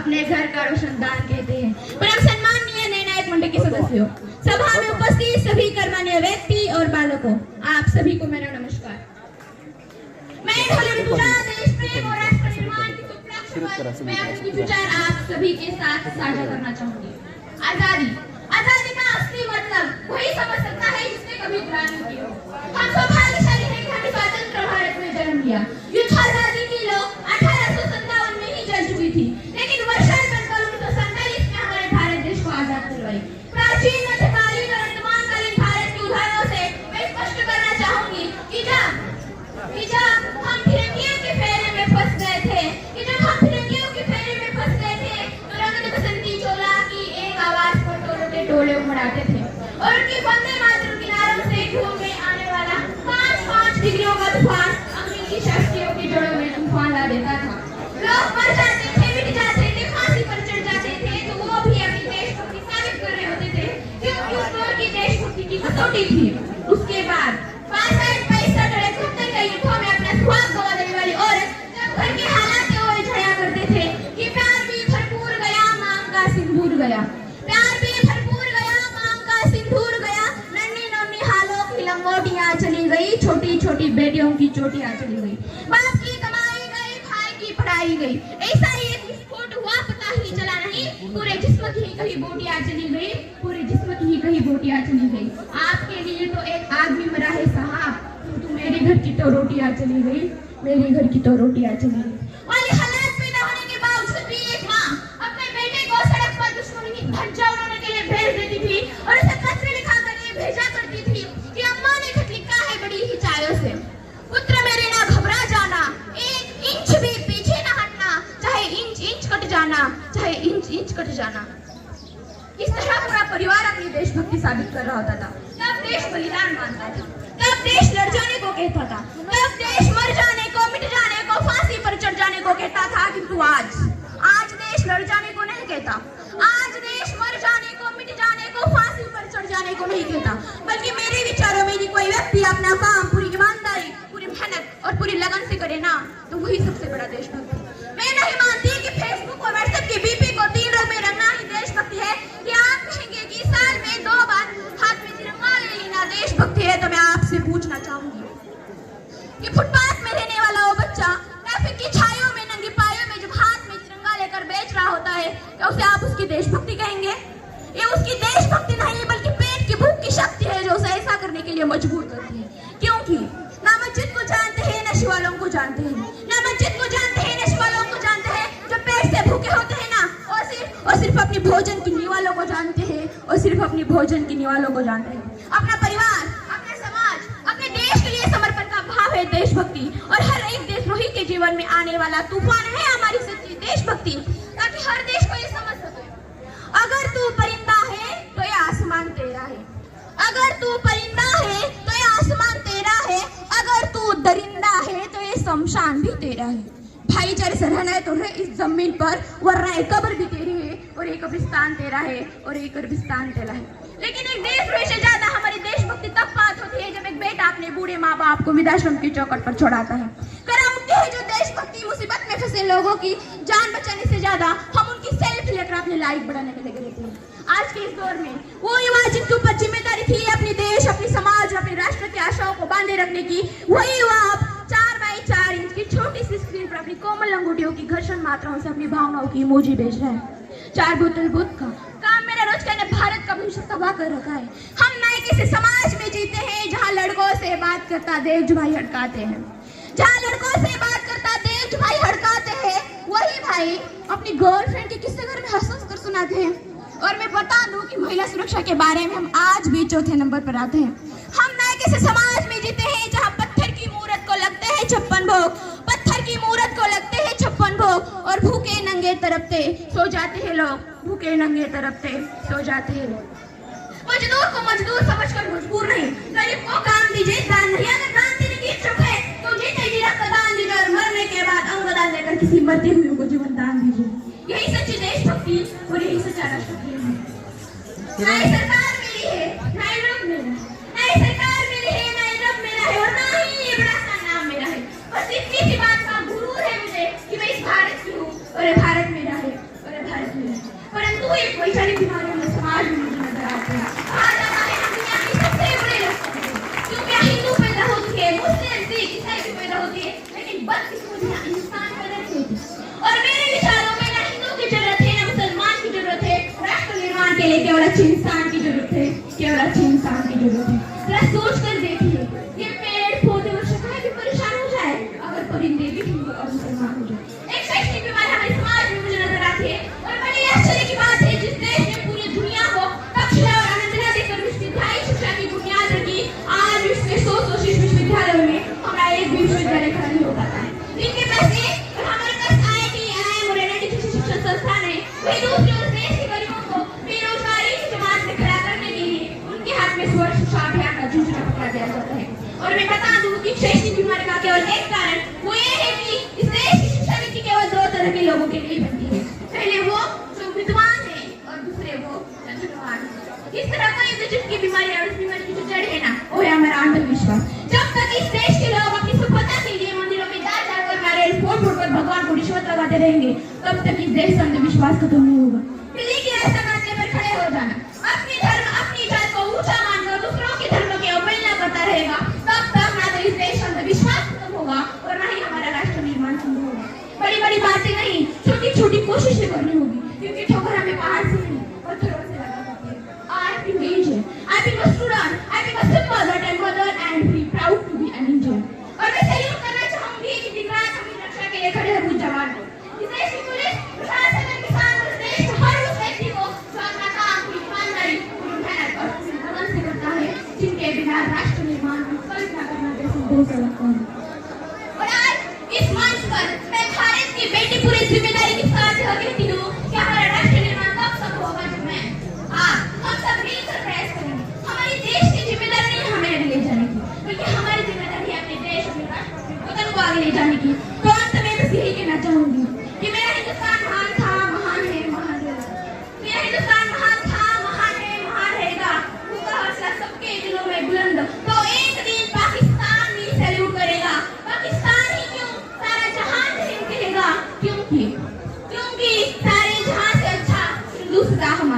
अपने घर का रोशनदान कहते हैं। परम सम्माननीय निर्णायक मंडल के सदस्यों, सभा में उपस्थित सभी गणमान्य व्यक्ति और बालकों, आप सभी को मेरा नमस्कार। मैं देश प्रेम और राष्ट्र निर्माण के उपलक्ष्य पर मैं अपने विचार आप सभी के साथ साझा करना चाहूंगी। आजादी का असली मतलब वही समझ सकता है जिसने कभी ग्रामी की हो। हम सौभाग्यशाली हैं कि हमने स्वतंत्र भारत में जन्म लिया। युद्ध आजादी की लो 1857 में ही जल चुकी थी, लेकिन वर्षा बनकर 1947 में हमारे भारत देश को आजाद करवाई। प्राचीन मध्यकालीन और वर्तमानकालीन भारत के उदाहरणों से मैं स्पष्ट करना चाहूंगी कि जब हम फिरंगियों के फेरे में फंस गए थे, तो रंग बसंती चोला की एक आवाज पर टोले उमड़ाते थे और उनकी वंदे मातरम किनारों से घूम में आने वाला 5 डिग्रियों का तूफान अमेरिकी शास्त्रियों की जड़ों में तूफान ला देता था। लोग मर जाते थे, मिट जाते थे, फांसी पर चढ़ जाते थे, तो वो भी अपनी देशभक्ति साबित कर रहे होते थे, क्योंकि उस दौर की देशभक्ति की कसौटी थी। उसके बाद 65 और 71 के युद्धों में अपना सुहाग गवा देने वाली औरत जब घर के हालात के ओर झड़ा करते थे कि प्यार भी भरपूर गया, मांग का सिंदूर गया। प्यार भी भरपूर गया, मांग का सिंदूर गया, नन्ही नन्ही हालों की लंगोटियां चली गई, छोटी छोटी बेटियों की चोटियां चली गई, बाप की कमाई गई, भाई की पढ़ाई गई। ऐसा ही एक विस्फोट हुआ, पता ही चला नहीं, पूरे जिस्म की कहीं बोटियां चली गई, पूरे जिस्म की कहीं बोटियां चली गई। आपके लिए तो एक आदमी मरा है साहब, तो मेरे घर की तो रोटियां चली गई, मेरे घर की तो रोटियां चली गई। वाली हालात पैदा होने के बावजूद भी एक माँ अपने बेटे को सड़क पर दुश्मनी की धज्जा उड़ाने के लिए भेज देती थी और उसे पत्र लिखाकर ये भेजा करती थी कि अम्मा ने खत लिखा है बड़ी ही चायों से, पुत्र मेरे ना घबरा जाना, 1 इंच भी पीछे ना हटना, चाहे इंच कट जाना, चाहे इंच कट जाना। इस तरह पूरा परिवार अपनी देशभक्ति साबित कर रहा होता था। तब देश बलिदान मानता था, तब देश लड़ जाने को कहता था, तब देश मर जाने को, मिट जाने को, फांसी पर चढ़ जाने को कहता था। किंतु आज देश लड़ जाने को नहीं कहता, आज देश मर जाने को, मिट जाने को, फांसी पर चढ़ जाने को नहीं कहता, बल्कि मेरे विचारों में यदि कोई व्यक्ति अपना काम पूरी ईमानदारी, पूरी मेहनत और पूरी लगन से करे ना, तो वही सबसे बड़ा देशभक्त है। मैं नहीं मानती कि फेसबुक और व्हाट्सएप की बीपी को 3 रंग में रंगना ही देशभक्ति है। कि आप कहेंगे कि साल में 2 बार हाथ में तिरंगा ले लेना देशभक्ति है, तो मैं आपसे पूछना चाहूंगी कि फुटपाथ में रहने वाला वो बच्चा ट्रैफिक की छायों में, नंगी पायों में जब हाथ में तिरंगा लेकर बेच रहा होता है, क्या उसे आप उसकी देशभक्ति कहेंगे? ये उसकी देशभक्ति नहीं, बल्कि पेट की भूख की शक्ति है जो उसे ऐसा करने के लिए मजबूर करती है। क्योंकि ना मस्जिद को जानते हैं, ना शिव वालों को जानते हैं, ना मस्जिद को जानते हैं, ना शिव वालों को जानते हैं, जो पेट से भूखे होते हैं ना, और सिर्फ अपनी भोजन की निवालों को जानते हैं, और सिर्फ अपनी भोजन की निवालों को जानते हैं। अपना परिवार, अपना समाज, अपने देश के लिए समर्पण का भाव है देशभक्ति, और हर एक देशद्रोही के जीवन में आने वाला तूफान है हमारी सच्ची देशभक्ति, ताकि हर देश को ये समझ सके, अगर तू परिंदा है तो ये आसमान तेरा है, अगर तू परिंदा है तो ये आसमान तेरा है, अगर तू दरिंदा है तो ये शमशान भी तेरा है। भाईचारे से रहना है तो रह इस जमीन पर, वरना एक कब्र भी तेरी है, और एक कब्रिस्तान तेरा है, और एक कब्रिस्तान तेरा है। लेकिन एक देशद्रोही से ज्यादा हमारी देशभक्ति तब बात होती है जब एक बेटा अपने बूढ़े माँ बाप को वृद्धाश्रम की चौखट पर छोड़ाता है। करामुक्ति है जो देशभक्ति मुसीबत में फंसे लोगों की जान बचाने से ज्यादा हम उनकी सेल्फी लेकर अपने लाइफ बढ़ाने में लगे रहते हैं। आज के इस दौर में वो युवा जिनके ऊपर जिम्मेदारी थी अपने देश, अपने समाज, अपने राष्ट्र की आशाओं को बांधे रखने की, वही युवा अब 4x4 इंच की छोटी सी स्क्रीन पर अपनी कोमल अंगूठियों की घर्षण मात्राओं से अपनी भावनाओं की इमोजी भेज रहे हैं। 4 बोतल दूध का काम मेरा रोज ने भारत का भविष्य तबाह कर रखा है। हम नए किसी समाज में जीते हैं जहाँ लड़कों से बात करता देख भाई हड़काते हैं, जहाँ लड़कों से बात करता देख भाई हड़काते हैं, वही भाई अपनी गर्लफ्रेंड के किस्से घर में हंस कर सुनाते हैं। और मैं बता दूं कि महिला सुरक्षा के बारे में हम आज भी 4थे नंबर पर आते हैं। हम नए किसी समाज में जीते हैं जहाँ पत्थर की मूरत को लगते हैं 56 भोग, पत्थर की मूरत को लगते हैं 56 भोग, और भूखे नंगे तरफते सो जाते हैं लोग, भूखे नंगे तरफते सो जाते हैं लोग। मजदूर को मजदूर समझकर मजबूर नहीं, गरीब को काम दीजिए, दान नहीं। अगर दान देने की इच्छुक है तो जीते जी रक्तदान दीजिए, और मरने के बाद अंगदान देकर किसी मरते हुए को जीवन दान दीजिए। यही सच्ची देशभक्ति और यही सच्चा राष्ट्रप्रेम है। नई सरकार मिली है, नई लोग मिले, नई सरकार मिली है, नई लोग मिला है, और ना ही ये बड़ा सा नाम मेरा है। बस इतनी सी बात का गुरूर है मुझे कि मैं इस भारत की हूँ, और ये भारत मेरा है, और तू एक वैचारिक बीमारी में समाज में मुझे नजर आती है। आज हमारे दुनिया की सबसे बड़े लोग क्योंकि हिंदू पैदा होती है, मुस्लिम, सिख, ईसाई भी पैदा होती है, लेकिन बदकिस्मती इंसान पैदा नहीं होती। और मेरे विचारों में ना हिंदू की जरूरत है, ना मुसलमान की जरूरत है। राष्ट्र निर्माण के लिए केवल अच्छे इंसान की जरूरत है, केवल अच्छे इंसान की जरूरत है। जरा सोच कर देखिए, ये पेड़ पौधे और शाखाएं भी परेशान हो जाए अगर परिंदे भी हिंदू और मुसलमान हो जाए। एक शैक्षणिक बीमारी हमारे समाज में मुझे नजर आती है और बड़ी आश्चर्य की बात है, जिस देश ने पूरी दुनिया को तक्षशिला और अनंतनाग देकर विश्वविद्यालय शिक्षा की बुनियाद रखी, आज विश्व के 100 शीर्ष विश्वविद्यालयों में हमारा एक भी विश्वविद्यालय खड़ा नहीं हो पाता है। इनके पैसे और हमारे पास IIT, IIM और NIT जैसे शिक्षण संस्थान है, वही दूसरी ओर देश के गरीबों को बेरोजगारी की जमात में खड़ा करने के लिए उनके हाथ में स्वर्ग शिक्षा अभियान का जूझना पकड़ा दिया जाता है। और मैं बता दूं कि शैक्षणिक बीमारी का केवल एक कारण वो ये है कि इस देश की शिक्षा नीति केवल 2 तरह के लोगों के लिए बनती है। पहले वो जो विद्वान है और दूसरे वो धनवान। इस तरह कोई वजह की बीमारी और इस बीमारी की जो जड़ है ना, वो है हमारा अंधविश्वास। जब तक इस देश के लोग अपनी सफलता के लिए मंदिरों में जा जाकर नारियल फोड़ फोड़ कर भगवान को रिश्वत लगाते रहेंगे, तब तक इस देश का अंधविश्वास खत्म नहीं होगा। बिल्ली की रास्ता काटने पर खड़े हो जाना, अपनी धर्म अपनी जात को ऊंचा मानकर दूसरों के धर्म की अवहेलना करता रहेगा, तब तक ना तो इस देश का अंधविश्वास खत्म होगा और ना ही हमारा राष्ट्र निर्माण संभव होगा। बड़ी बड़ी बातें नहीं, छोटी छोटी कोशिशें करनी होगी, क्योंकि ठोकर हमें पहाड़ से नहीं पत्थरों से लगा सकती है। I am Indian. I am a student. I am a simple but a mother and be proud to be an Indian. और मैं सैल्यूट करना चाहूंगी कि दिन रात हमारी रक्षा के लिए खड़े हैं जवान। इस देश की पुलिस, प्रशासन और किसान और इस देश के हर उस व्यक्ति को जो अपना काम पूरी ईमानदारी, पूरी मेहनत और पूरी लगन से करता है, जिनके बिना राष्ट्र निर्माण में कल्पना करना बेसंभव सा लगता है। और आज इस मंच पर मैं भारत की बेटी पूरी जिम्मेदारी के साथ यह कहती हूँ कि हमारा राष्ट्र निर्माण तब संभव होगा जब मैं हम सब मिलकर प्रयास करेंगे। हमारी देश की जिम्मेदारी नहीं हमें आगे ले जाने की, बल्कि हमारी जिम्मेदारी है अपने देश, अपने राष्ट्र, अपने वतन को आगे ले जाने की। तो अंत में बस यही कहना चाहूंगी कि मेरा हिंदुस्तान महान था, महान है, महान रहेगा। मेरा हिंदुस्तान महान था, महान है, महान रहेगा। उसका हौसला सबके दिलों में बुलंद। तो एक दिन पाकिस्तान भी सैल्यूट करेगा। पाकिस्तान ही क्यों, सारा जहान कहेगा, क्योंकि सारे जहां से अच्छा हिंदुस्तान